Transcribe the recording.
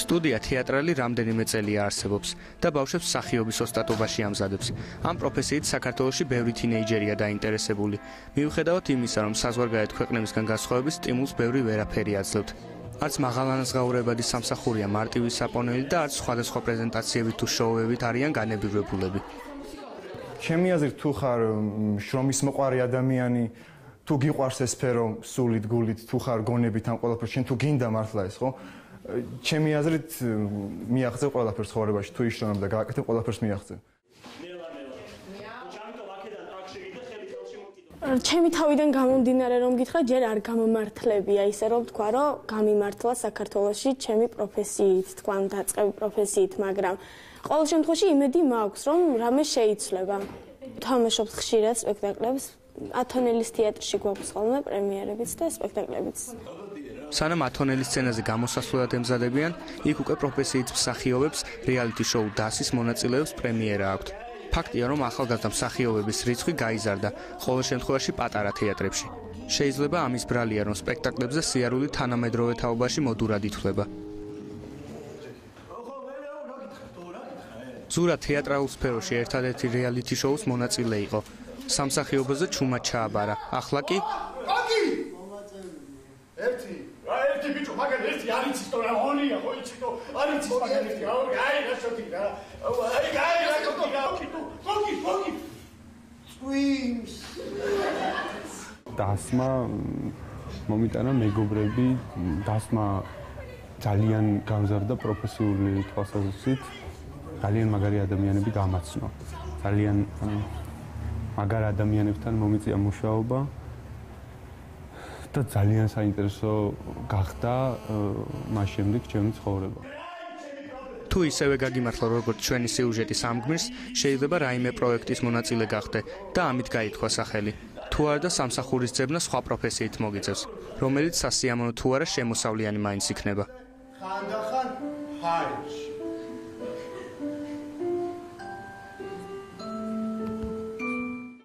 სტუდია თეატრალი რამდენიმე წელია არსებობს და ბავშვებს მსახიობის ოსტატობაში ამზადებს. ამ პროფესიით საქართველოში ბევრი თინეიჯერია დაინტერესებული. მიუხედავად იმისა, რომ საზღვარგარეთ ქვეყნებისგან გასხოვების სტიმულს ბევრი ვერაფერი აძლევთ. არც მაღალანაზღაურებადი სამსახურია მარტივი საპონელი და არც სხვადასხვა პრეზენტაციებით თუ შოუებით არიან განებირებულები. ჩემი აზრით, თუ ხარ შრომის მოყვარე ადამიანი, თუ გიყვარს ეს სფერო სულით, გულით, თუ ხარ გონებით ამ ყველაფერს, შენ თუ გინდა მართლა ეს, ხო? ჩემი აზრით, მიაღწევ ყველაფერს ცხოვრებაში, თუ იშრომებ და გააკეთებ ყველაფერს მიაღწევ. ჩემი თავიდან გამომდინარე რომ გითხრა, ჯერ არ გამომართლებია ისე რომ თქვა, რომ გამიმართლა საქართველოში ჩემი პროფესიით, თქვა, დაწყები პროფესიით, მაგრამ ყოველ შემთხვევაში იმედი მაქვს, რომ რამე შეიცვლება. თამაშობთ ხშირად სპექტაკლებს, ათონელის თეატრში გვაქვს ხოლმე პრემიერებიც და სპექტაკლებიც. სანამ ათონელის სცენაზე გამოსასვლელად ემზადებიან, იქ უკვე პროფესიით მსახიობებს რეალიტი შოუ დასის მონაწილეებს პრემიერა აქვთ. ფაქტია, რომ ახალგაზრდა მსახიობების რიცხვი გაიზარდა, ყოველ შემთხვევაში პატარა თეატრებში. შეიძლება ამის ბრალია, რომ სპექტაკლებზე სიარული თანამედროვე თაობაში მოდურად ითვლება. ზურა თეატრალურ სფეროში ერთადერთი რეალიტი შოუს მონაწილე იყო. სამსახიობოზე ჩუმად ჩააბარა. ახლა კი ერთი ბიჭო, მაგარი ერთი არ იცის თორე ონია, ხო იცი თო, არ იცის მაგარი ერთი, აი რა შოთი რა. აი რა შოთი რა. ფოკი. სვიმს. დასმა მომიტანა მეგობრები, დასმა ძალიან გამზარდა პროფესიული თვალსაზრისით. ძალიან მაგარი ადამიანები გამაცნო. ძალიან მაგარ ადამიანებთან მომიწია მუშაობა. და ძალიან საინტერესო გახდა მას შემდეგ ჩემი ცხოვრება. თუ ისევე გაგიმართლა როგორც ჩვენი სიუჟეტის ამ გმირს, შეიძლება რაიმე პროექტის მონაწილე გახდე და ამით გაითქვა სახელი. თუ არა და სამსახურის ძებნა სხვა პროფესიით მოგიწევს, რომელიც სასიამოვნო თუ არა შემოსავლიანი მაინც იქნება. ხანდახან ჰაერში